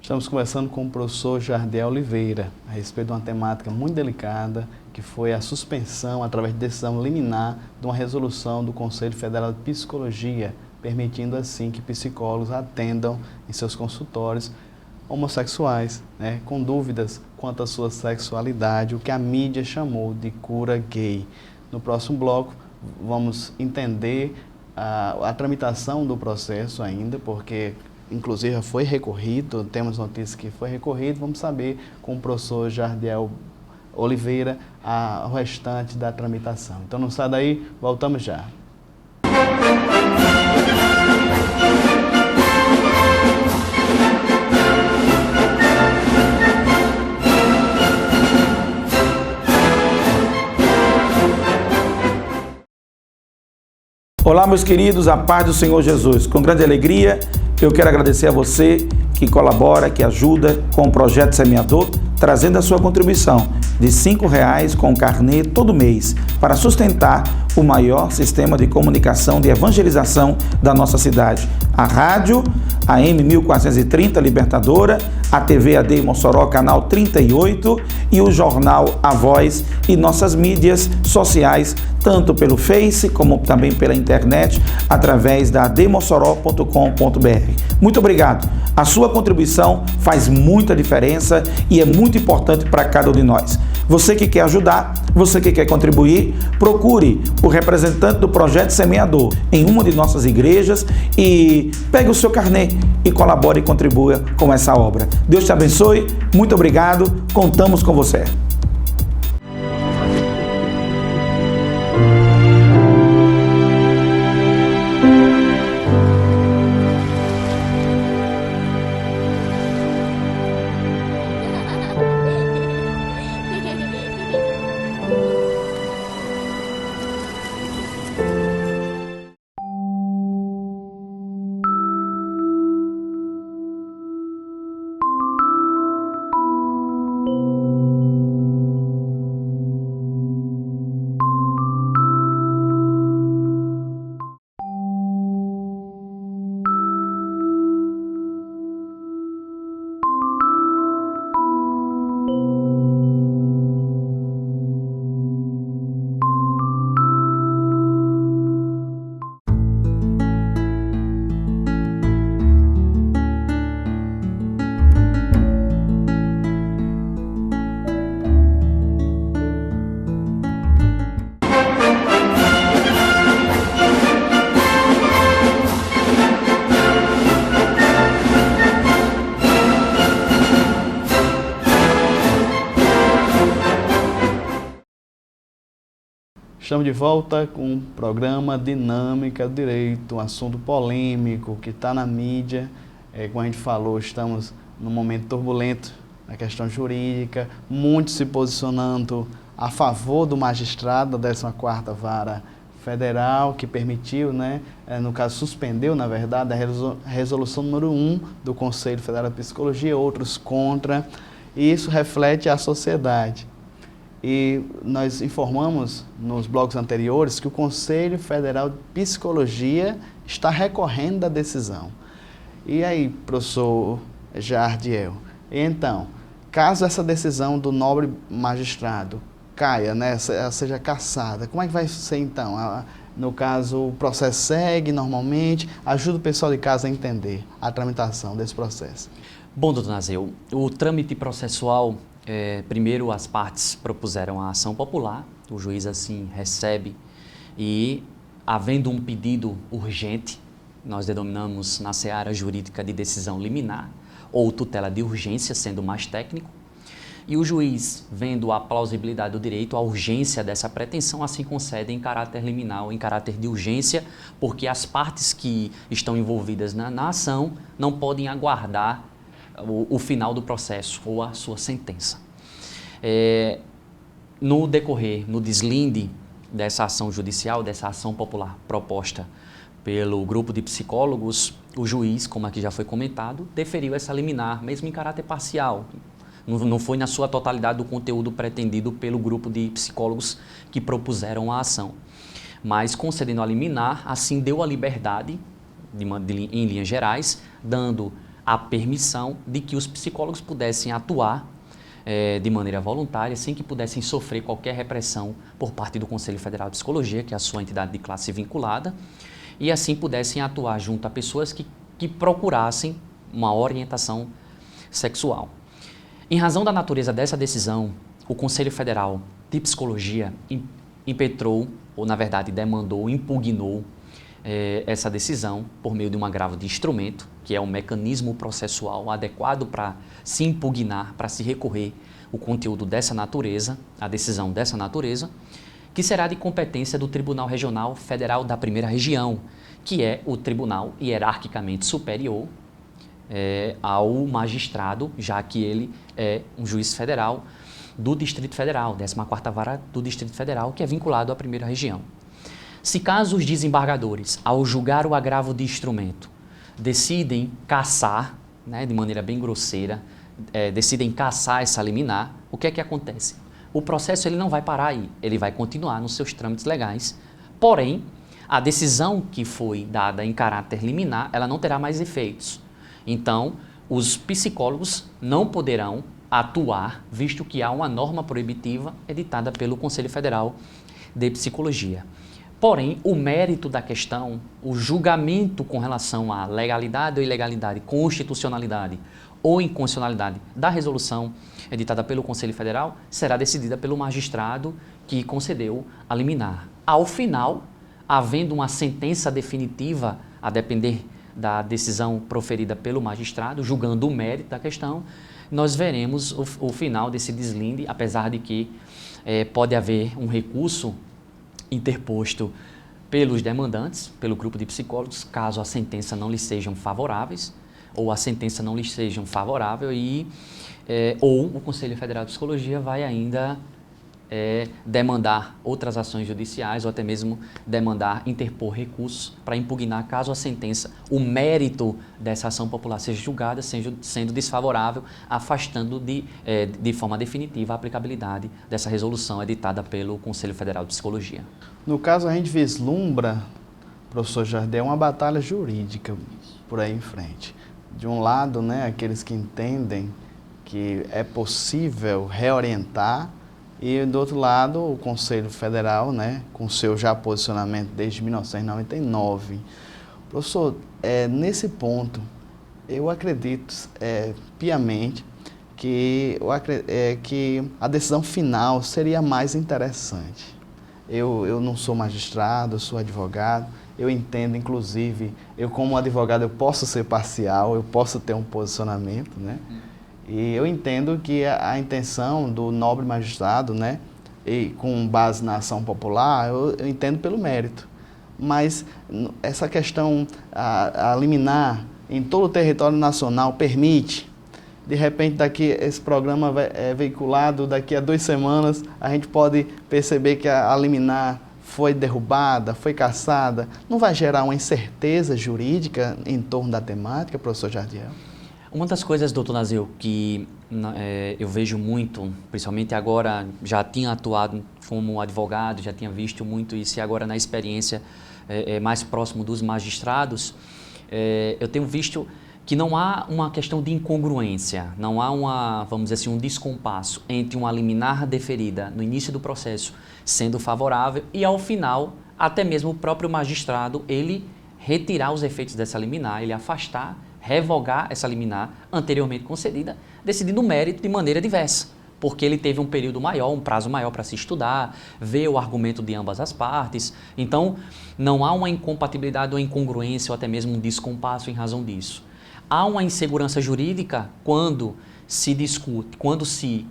[SPEAKER 1] Estamos conversando com o professor Jardiel Oliveira a respeito de uma temática muito delicada, que foi a suspensão, através de decisão liminar, de uma resolução do Conselho Federal de Psicologia, permitindo assim que psicólogos atendam em seus consultórios homossexuais, né, com dúvidas quanto à sua sexualidade, o que a mídia chamou de cura gay. No próximo bloco, vamos entender a tramitação do processo ainda, porque inclusive foi recorrido, temos notícias que foi recorrido, vamos saber com o professor Jardiel Oliveira o restante da tramitação. Então não sai daí, voltamos já.
[SPEAKER 6] Olá, meus queridos, a paz do Senhor Jesus. Com grande alegria, eu quero agradecer a você que colabora, que ajuda com o Projeto Semeador, trazendo a sua contribuição de R$5 com carnê todo mês para sustentar o maior sistema de comunicação de evangelização da nossa cidade. A rádio AM 1430 Libertadora, a TV AD Mossoró, canal 38 e o jornal A Voz e nossas mídias sociais, tanto pelo Face como também pela internet, através da admossoró.com.br. Muito obrigado. A sua contribuição faz muita diferença e é muito importante para cada um de nós. Você que quer ajudar, Você que quer contribuir, procure o representante do Projeto Semeador em uma de nossas igrejas e pegue o seu carnê e colabore e contribua com essa obra. Deus te abençoe, muito obrigado, contamos com você.
[SPEAKER 1] Estamos de volta com o programa Dinâmica do Direito, um assunto polêmico que está na mídia. Como a gente falou, estamos num momento turbulento na questão jurídica, muitos se posicionando a favor do magistrado da 14ª Vara Federal, que permitiu, no caso suspendeu, na verdade, a resolução número 1 do Conselho Federal de Psicologia, outros contra, e isso reflete a sociedade. E nós informamos nos blocos anteriores que o Conselho Federal de Psicologia está recorrendo da decisão. E aí, professor Jardiel, então, caso essa decisão do nobre magistrado caia, seja cassada, como é que vai ser então? No caso, o processo segue normalmente? Ajuda o pessoal de casa a entender a tramitação desse processo.
[SPEAKER 7] Bom, doutor Nazeu, o trâmite processual, primeiro as partes propuseram a ação popular, o juiz assim recebe e, havendo um pedido urgente, nós denominamos na seara jurídica de decisão liminar ou tutela de urgência, sendo mais técnico, e o juiz, vendo a plausibilidade do direito, a urgência dessa pretensão, assim concede em caráter liminar ou em caráter de urgência, porque as partes que estão envolvidas na ação não podem aguardar o final do processo ou a sua sentença. No decorrer, no deslinde dessa ação judicial, dessa ação popular proposta pelo grupo de psicólogos, o juiz, como aqui já foi comentado, deferiu essa liminar, mesmo em caráter parcial. Não foi na sua totalidade do conteúdo pretendido pelo grupo de psicólogos que propuseram a ação. Mas, concedendo a liminar, assim deu a liberdade, em linhas gerais, dando a permissão de que os psicólogos pudessem atuar de maneira voluntária, sem que pudessem sofrer qualquer repressão por parte do Conselho Federal de Psicologia, que é a sua entidade de classe vinculada, e assim pudessem atuar junto a pessoas que procurassem uma orientação sexual. Em razão da natureza dessa decisão, o Conselho Federal de Psicologia impetrou, ou na verdade demandou, impugnou essa decisão por meio de um agravo de instrumento, que é um mecanismo processual adequado para se impugnar, para se recorrer o conteúdo dessa natureza, a decisão dessa natureza, que será de competência do Tribunal Regional Federal da Primeira Região, que é o tribunal hierarquicamente superior ao magistrado, já que ele é um juiz federal do Distrito Federal, 14ª Vara do Distrito Federal, que é vinculado à Primeira Região. Se caso os desembargadores, ao julgar o agravo de instrumento, decidem cassar, de maneira bem grosseira, decidem cassar essa liminar, o que é que acontece? O processo ele não vai parar aí, ele vai continuar nos seus trâmites legais, porém, a decisão que foi dada em caráter liminar, ela não terá mais efeitos. Então, os psicólogos não poderão atuar, visto que há uma norma proibitiva editada pelo Conselho Federal de Psicologia. Porém, o mérito da questão, o julgamento com relação à legalidade ou ilegalidade, constitucionalidade ou inconstitucionalidade da resolução editada pelo Conselho Federal será decidida pelo magistrado que concedeu a liminar. Ao final, havendo uma sentença definitiva, a depender da decisão proferida pelo magistrado, julgando o mérito da questão, nós veremos o final desse deslinde, apesar de que pode haver um recurso interposto pelos demandantes, pelo grupo de psicólogos, caso a sentença não lhes sejam favoráveis, ou a sentença não lhes sejam favorável, ou o Conselho Federal de Psicologia vai ainda demandar outras ações judiciais ou até mesmo interpor recursos para impugnar caso a sentença, o mérito dessa ação popular seja julgada sendo desfavorável, afastando de forma definitiva a aplicabilidade dessa resolução editada pelo Conselho Federal de Psicologia.
[SPEAKER 1] No caso, a gente vislumbra, professor Jardel, uma batalha jurídica por aí em frente. De um lado, né, aqueles que entendem que é possível reorientar, e do outro lado, o Conselho Federal, né, com seu já posicionamento desde 1999. Professor, nesse ponto, eu acredito piamente que a decisão final seria mais interessante. Eu não sou magistrado, eu sou advogado, eu entendo, inclusive, eu como advogado eu posso ser parcial, eu posso ter um posicionamento, né? E eu entendo que a intenção do nobre magistrado, né, e com base na ação popular, eu entendo pelo mérito. Mas essa questão, a liminar em todo o território nacional permite, de repente, esse programa é veiculado, daqui a 2 semanas, a gente pode perceber que a liminar foi derrubada, foi cassada. Não vai gerar uma incerteza jurídica em torno da temática, professor Jardiel?
[SPEAKER 7] Uma das coisas, doutor Nazeu, que eu vejo muito, principalmente agora, já tinha atuado como advogado, já tinha visto muito isso, e agora na experiência mais próximo dos magistrados, eu tenho visto que não há uma questão de incongruência, não há vamos dizer assim, um descompasso entre uma liminar deferida no início do processo sendo favorável e ao final, até mesmo o próprio magistrado, ele retirar os efeitos dessa liminar, ele afastar, revogar essa liminar anteriormente concedida, decidindo o mérito de maneira diversa, porque ele teve um período maior, um prazo maior para se estudar, ver o argumento de ambas as partes. Então, não há uma incompatibilidade ou incongruência ou até mesmo um descompasso em razão disso. Há uma insegurança jurídica quando se discute, quando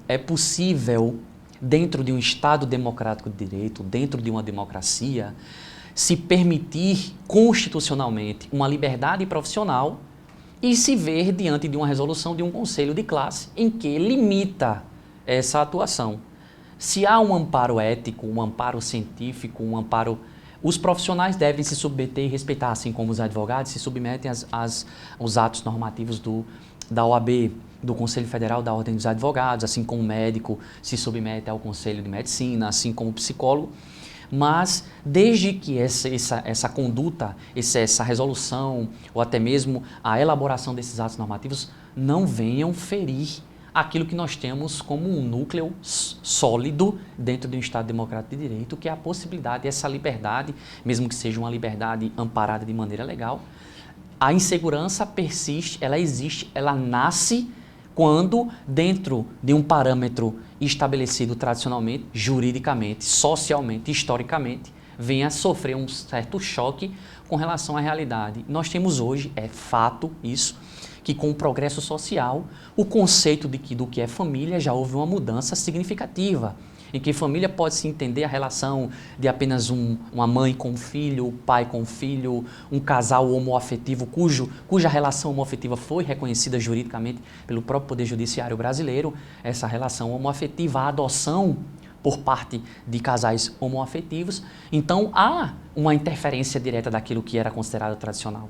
[SPEAKER 7] é possível, dentro de um Estado democrático de direito, dentro de uma democracia, se permitir constitucionalmente uma liberdade profissional e se ver diante de uma resolução de um conselho de classe em que limita essa atuação. Se há um amparo ético, um amparo científico, um amparo... Os profissionais devem se submeter e respeitar, assim como os advogados se submetem aos atos normativos da OAB, do Conselho Federal da Ordem dos Advogados, assim como o médico se submete ao Conselho de Medicina, assim como o psicólogo. Mas desde que essa conduta, essa resolução, ou até mesmo a elaboração desses atos normativos não venham ferir aquilo que nós temos como um núcleo sólido dentro de um Estado democrático de direito, que é a possibilidade, essa liberdade, mesmo que seja uma liberdade amparada de maneira legal, a insegurança persiste, ela existe, ela nasce quando, dentro de um parâmetro estabelecido tradicionalmente, juridicamente, socialmente, historicamente, venha a sofrer um certo choque com relação à realidade. Nós temos hoje, é fato isso, que com o progresso social, o conceito do que é família já houve uma mudança significativa, em que família pode se entender a relação de apenas uma mãe com um filho, o pai com um filho, um casal homoafetivo cuja relação homoafetiva foi reconhecida juridicamente pelo próprio Poder Judiciário brasileiro, essa relação homoafetiva, a adoção por parte de casais homoafetivos. Então, há uma interferência direta daquilo que era considerado tradicional.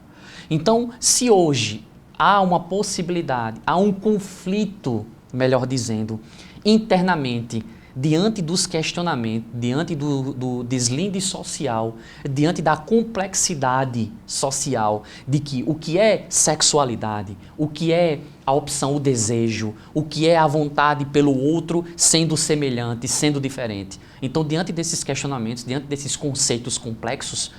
[SPEAKER 7] Então, se hoje há uma possibilidade, há um conflito, melhor dizendo, internamente, diante dos questionamentos, diante do deslinde social, diante da complexidade social de que o que é sexualidade, o que é a opção, o desejo, o que é a vontade pelo outro sendo semelhante, sendo diferente. Então, diante desses questionamentos, diante desses conceitos complexos,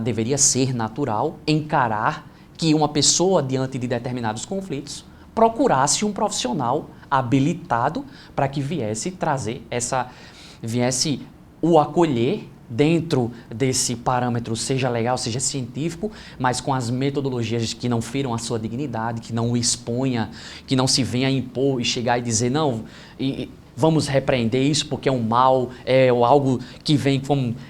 [SPEAKER 7] deveria ser natural encarar que uma pessoa, diante de determinados conflitos, procurasse um profissional habilitado para que viesse o acolher dentro desse parâmetro, seja legal, seja científico, mas com as metodologias que não firam a sua dignidade, que não o exponha, que não se venha impor e chegar e dizer, não, vamos repreender isso porque é um mal, é algo que vem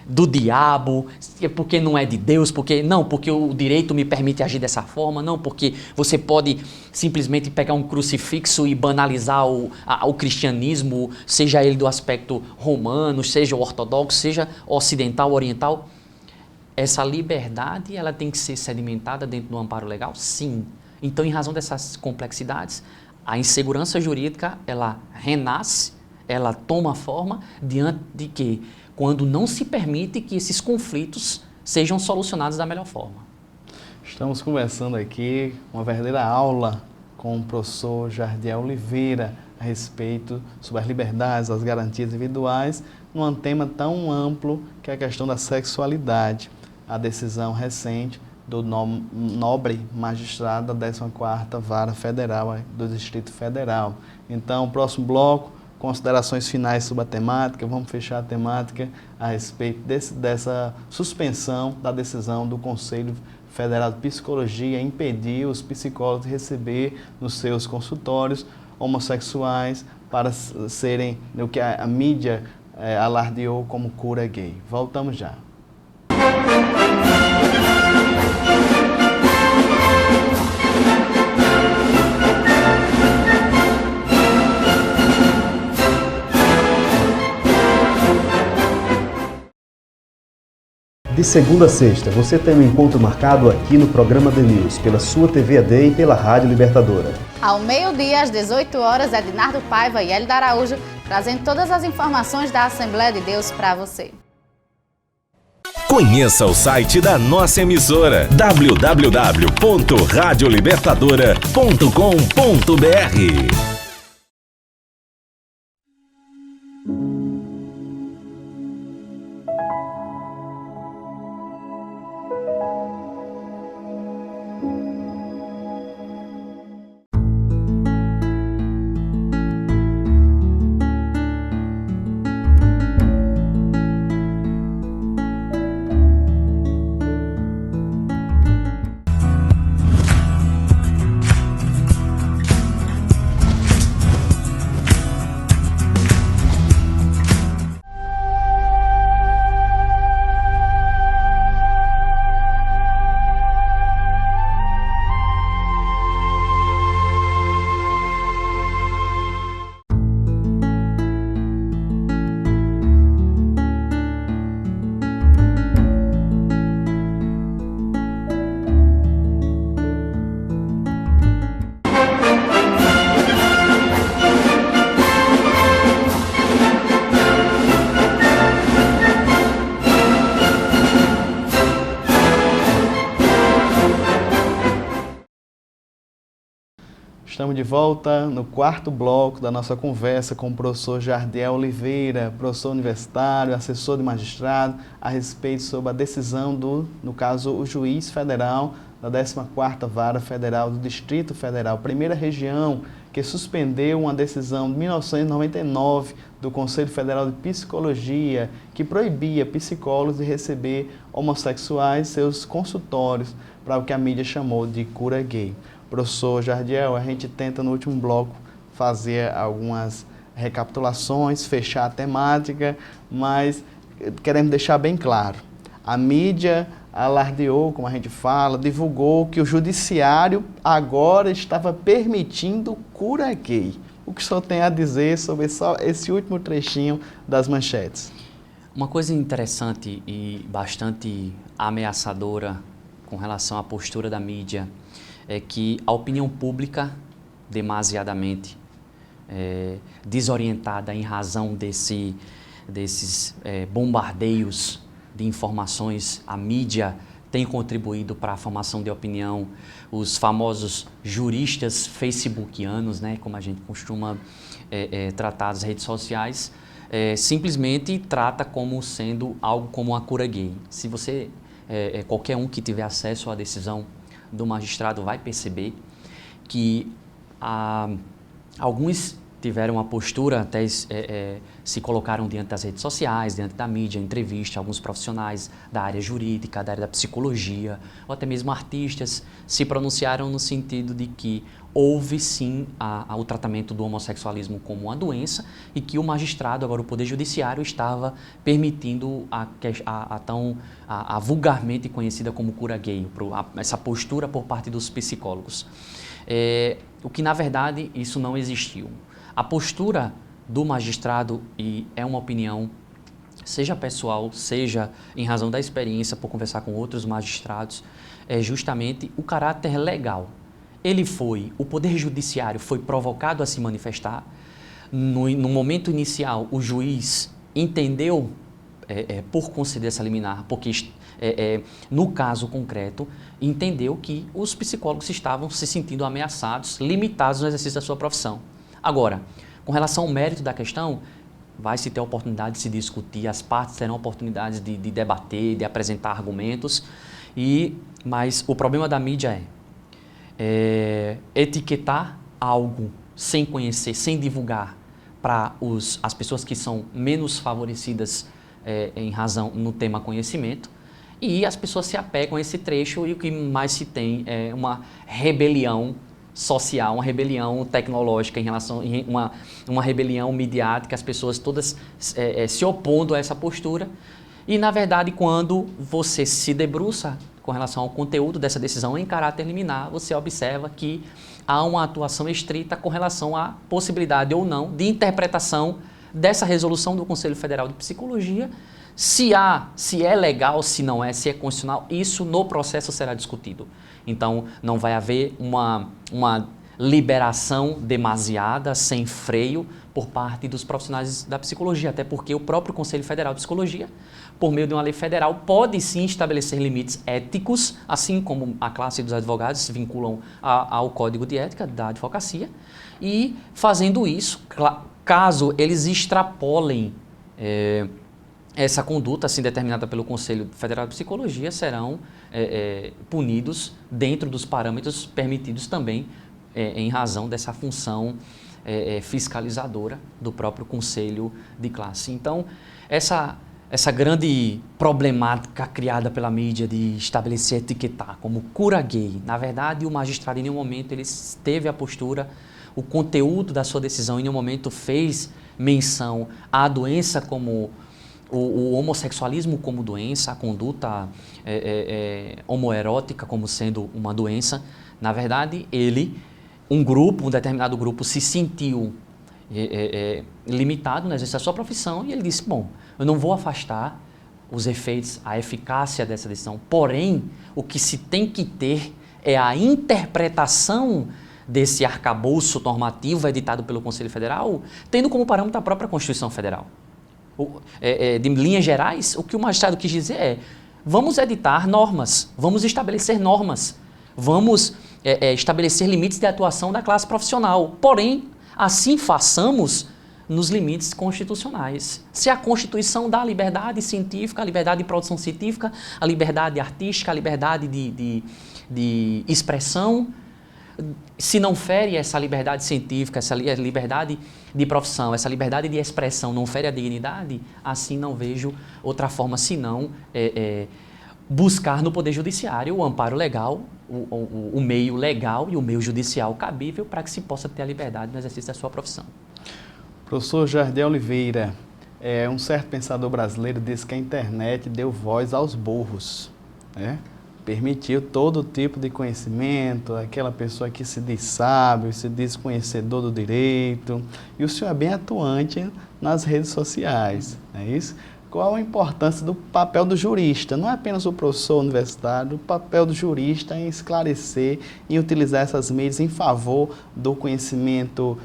[SPEAKER 7] do diabo, porque não é de Deus, porque o direito me permite agir dessa forma, não, porque você pode simplesmente pegar um crucifixo e banalizar o cristianismo, seja ele do aspecto romano, seja ortodoxo, seja ocidental, oriental. Essa liberdade, ela tem que ser sedimentada dentro do amparo legal? Sim. Então, em razão dessas complexidades, a insegurança jurídica, ela renasce, ela toma forma diante de que, quando não se permite que esses conflitos sejam solucionados da melhor forma.
[SPEAKER 1] Estamos conversando aqui, uma verdadeira aula com o professor Jardiel Oliveira a respeito sobre as liberdades, as garantias individuais, num tema tão amplo que é a questão da sexualidade. A decisão recente do nobre magistrado da 14ª Vara Federal do Distrito Federal. Então, próximo bloco, considerações finais sobre a temática. Vamos fechar a temática a respeito dessa suspensão da decisão do Conselho Federal de Psicologia impedir os psicólogos de receber nos seus consultórios homossexuais para serem o que a mídia alardeou como cura gay. Voltamos já.
[SPEAKER 2] De segunda a sexta, você tem um encontro marcado aqui no programa The News, pela sua TV AD e pela Rádio Libertadora.
[SPEAKER 3] Ao meio-dia, às 18 horas, Ednardo Paiva e Hélida Araújo trazem todas as informações da Assembleia de Deus para você.
[SPEAKER 4] Conheça o site da nossa emissora, www.radiolibertadora.com.br.
[SPEAKER 1] Estamos de volta no quarto bloco da nossa conversa com o professor Jardiel Oliveira, professor universitário, assessor de magistrado, a respeito sobre a decisão no caso, o juiz federal da 14ª Vara Federal do Distrito Federal, primeira região, que suspendeu uma decisão de 1999 do Conselho Federal de Psicologia, que proibia psicólogos de receber homossexuais em seus consultórios, para o que a mídia chamou de cura gay. Professor Jardiel, a gente tenta no último bloco fazer algumas recapitulações, fechar a temática, mas queremos deixar bem claro. A mídia alardeou, como a gente fala, divulgou que o judiciário agora estava permitindo cura gay. O que o senhor tem a dizer sobre só esse último trechinho das manchetes?
[SPEAKER 7] Uma coisa interessante e bastante ameaçadora com relação à postura da mídia é que a opinião pública, demasiadamente desorientada em razão desses bombardeios de informações, a mídia tem contribuído para a formação de opinião, os famosos juristas facebookianos, né, como a gente costuma tratar as redes sociais, simplesmente trata como sendo algo como uma cura gay. Se você, qualquer um que tiver acesso à decisão do magistrado vai perceber que alguns tiveram uma postura, até se colocaram diante das redes sociais, diante da mídia, entrevista, alguns profissionais da área jurídica, da área da psicologia, ou até mesmo artistas, se pronunciaram no sentido de que houve sim o tratamento do homossexualismo como uma doença e que o magistrado, agora o Poder Judiciário, estava permitindo a vulgarmente conhecida como cura gay, essa postura por parte dos psicólogos. O que, na verdade, isso não existiu. A postura do magistrado, e é uma opinião, seja pessoal, seja em razão da experiência, por conversar com outros magistrados, é justamente o caráter legal. O Poder Judiciário foi provocado a se manifestar. No momento inicial, o juiz entendeu por conceder essa liminar, porque no caso concreto, entendeu que os psicólogos estavam se sentindo ameaçados, limitados no exercício da sua profissão. Agora, com relação ao mérito da questão, vai se ter a oportunidade de se discutir, as partes terão oportunidades de debater, de apresentar argumentos, mas o problema da mídia é etiquetar algo sem conhecer, sem divulgar para as pessoas que são menos favorecidas em razão no tema conhecimento, e as pessoas se apegam a esse trecho e o que mais se tem é uma rebelião social, uma rebelião tecnológica em relação uma rebelião midiática, as pessoas todas se opondo a essa postura. E, na verdade, quando você se debruça com relação ao conteúdo dessa decisão em caráter liminar, você observa que há uma atuação estrita com relação à possibilidade ou não de interpretação dessa resolução do Conselho Federal de Psicologia. Se é legal, se não é, se é constitucional, isso no processo será discutido. Então, não vai haver uma liberação demasiada, sem freio, por parte dos profissionais da psicologia, até porque o próprio Conselho Federal de Psicologia, por meio de uma lei federal, pode sim estabelecer limites éticos, assim como a classe dos advogados se vinculam ao Código de Ética da Advocacia, e fazendo isso, caso eles extrapolem essa conduta assim determinada pelo Conselho Federal de Psicologia, serão punidos dentro dos parâmetros permitidos também em razão dessa função fiscalizadora do próprio Conselho de Classe. Então, essa grande problemática criada pela mídia de estabelecer, etiquetar como cura gay, na verdade, o magistrado em nenhum momento ele teve a postura, o conteúdo da sua decisão em nenhum momento fez menção à doença como o homossexualismo como doença, a conduta homoerótica como sendo uma doença. Na verdade, um determinado grupo se sentiu limitado no exercício da sua profissão e ele disse, bom, eu não vou afastar os efeitos, a eficácia dessa decisão, porém, o que se tem que ter é a interpretação desse arcabouço normativo editado pelo Conselho Federal, tendo como parâmetro a própria Constituição Federal. De linhas gerais, o que o magistrado quis dizer é, vamos editar normas, vamos estabelecer normas, vamos estabelecer limites de atuação da classe profissional, porém, assim façamos nos limites constitucionais. Se a Constituição dá a liberdade científica, a liberdade de produção científica, a liberdade artística, a liberdade de expressão, se não fere essa liberdade científica, essa liberdade de profissão, essa liberdade de expressão não fere a dignidade, assim não vejo outra forma senão buscar no Poder Judiciário o amparo legal, o meio legal e o meio judicial cabível para que se possa ter a liberdade no exercício da sua profissão.
[SPEAKER 1] Professor Jardiel Oliveira, um certo pensador brasileiro disse que a internet deu voz aos burros, né? Permitiu todo tipo de conhecimento, aquela pessoa que se diz sábio, se diz conhecedor do direito, e o senhor é bem atuante nas redes sociais, não é isso? Qual a importância do papel do jurista? Não é apenas o professor universitário, o papel do jurista em esclarecer e utilizar essas mídias em favor do conhecimento,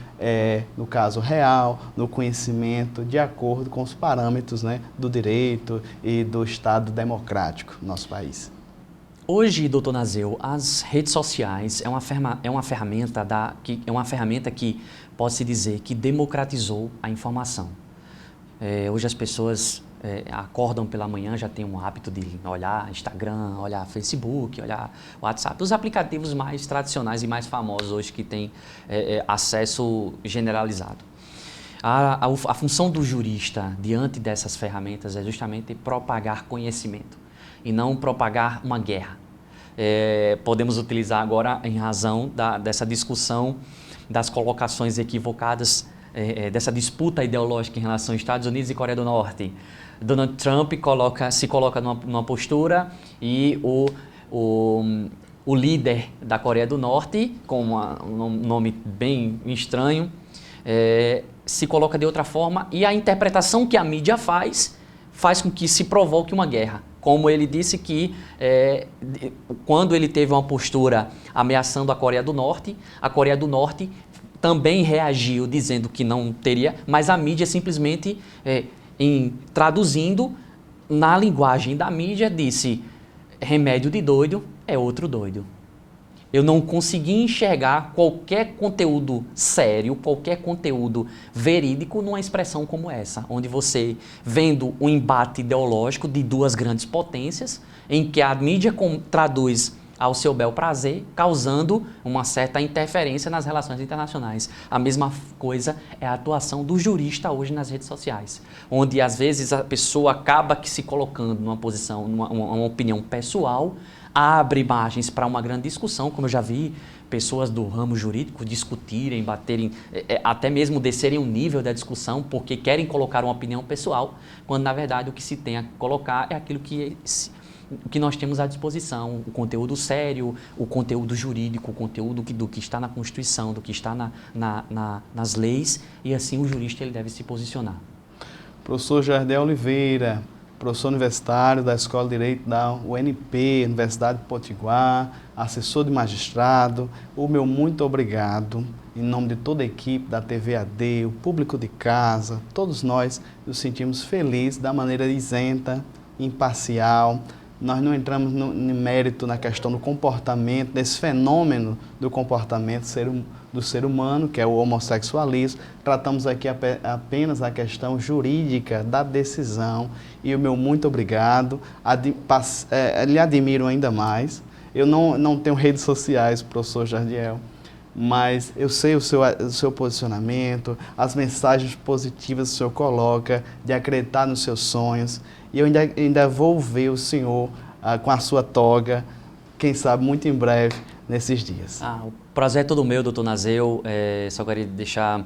[SPEAKER 1] no caso real, do conhecimento de acordo com os parâmetros, né, do direito e do Estado democrático no nosso país.
[SPEAKER 7] Hoje, doutor Nazeu, as redes sociais é uma ferramenta que pode-se dizer que democratizou a informação. Hoje as pessoas acordam pela manhã, já têm um hábito de olhar Instagram, olhar Facebook, olhar WhatsApp, os aplicativos mais tradicionais e mais famosos hoje que têm acesso generalizado. A função do jurista diante dessas ferramentas é justamente propagar conhecimento e não propagar uma guerra. Podemos utilizar agora em razão dessa discussão das colocações equivocadas, dessa disputa ideológica em relação aos Estados Unidos e Coreia do Norte. Donald Trump se coloca numa postura e o líder da Coreia do Norte, com um nome bem estranho, se coloca de outra forma, e a interpretação que a mídia faz com que se provoque uma guerra. Como ele disse que quando ele teve uma postura ameaçando a Coreia do Norte também reagiu dizendo que não teria, mas a mídia simplesmente, traduzindo na linguagem da mídia, disse: remédio de doido é outro doido. Eu não consegui enxergar qualquer conteúdo sério, qualquer conteúdo verídico numa expressão como essa, onde você, vendo um embate ideológico de duas grandes potências, em que a mídia traduz ao seu bel prazer, causando uma certa interferência nas relações internacionais. A mesma coisa é a atuação do jurista hoje nas redes sociais, onde às vezes a pessoa acaba se colocando numa posição, uma opinião pessoal, abre margens para uma grande discussão, como eu já vi pessoas do ramo jurídico discutirem, baterem, até mesmo descerem um nível da discussão porque querem colocar uma opinião pessoal, quando na verdade o que se tem a colocar é aquilo que nós temos à disposição, o conteúdo sério, o conteúdo jurídico, o conteúdo do que está na Constituição, do que está nas leis, e assim o jurista ele deve se posicionar.
[SPEAKER 1] Professor Jardel Oliveira, professor universitário da Escola de Direito da UNP, Universidade de Potiguar, assessor de magistrado, o meu muito obrigado, em nome de toda a equipe da TV AD, o público de casa, todos nós nos sentimos felizes da maneira isenta, imparcial. Nós não entramos no mérito na questão do comportamento, desse fenômeno do comportamento do ser humano, que é o homossexualismo. Tratamos aqui apenas a questão jurídica da decisão. E o meu muito obrigado. Lhe admiro ainda mais. Eu não tenho redes sociais, professor Jardiel, mas eu sei o seu posicionamento, as mensagens positivas que o senhor coloca, de acreditar nos seus sonhos. E eu ainda vou ver o senhor com a sua toga, quem sabe muito em breve, nesses dias.
[SPEAKER 7] O prazer é todo meu, doutor Nazeu. Só queria deixar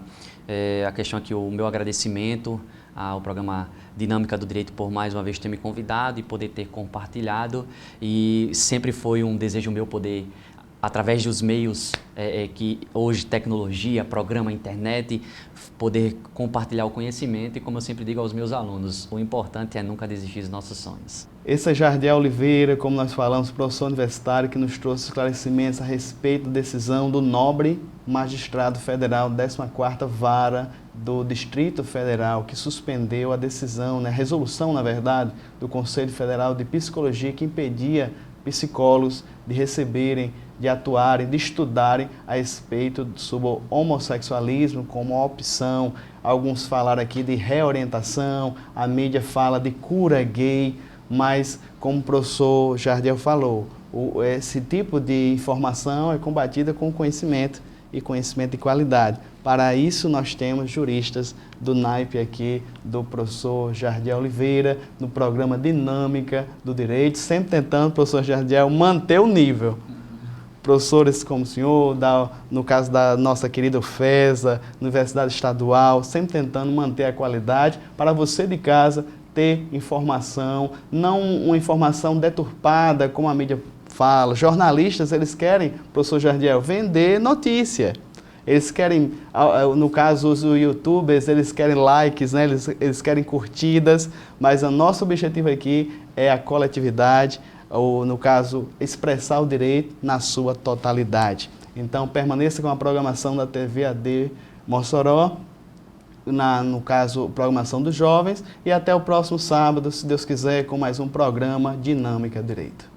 [SPEAKER 7] a questão aqui, o meu agradecimento ao programa Dinâmica do Direito por mais uma vez ter me convidado e poder ter compartilhado. E sempre foi um desejo meu poder, através dos meios que hoje, tecnologia, programa, internet, poder compartilhar o conhecimento e, como eu sempre digo aos meus alunos, o importante é nunca desistir dos nossos sonhos.
[SPEAKER 1] Esse é Jardiel Oliveira, como nós falamos, professor universitário, que nos trouxe esclarecimentos a respeito da decisão do nobre magistrado federal, 14ª Vara do Distrito Federal, que suspendeu a decisão, a resolução, na verdade, do Conselho Federal de Psicologia, que impedia psicólogos de receberem, de atuarem, de estudarem a respeito sobre o homossexualismo como opção. Alguns falaram aqui de reorientação, a mídia fala de cura gay, mas como o professor Jardiel falou, esse tipo de informação é combatida com conhecimento e conhecimento de qualidade. Para isso nós temos juristas do naipe aqui, do professor Jardiel Oliveira, no programa Dinâmica do Direito, sempre tentando, professor Jardiel, manter o nível. Professores como o senhor, no caso da nossa querida UFESA, Universidade Estadual, sempre tentando manter a qualidade para você de casa ter informação, não uma informação deturpada como a mídia fala. Jornalistas, eles querem, professor Jardiel, vender notícia. Eles querem, no caso, os youtubers, eles querem likes, né? Eles querem curtidas, mas o nosso objetivo aqui é a coletividade, ou, no caso, expressar o direito na sua totalidade. Então, permaneça com a programação da TV AD Mossoró, no caso, programação dos jovens, e até o próximo sábado, se Deus quiser, com mais um programa Dinâmica Direito.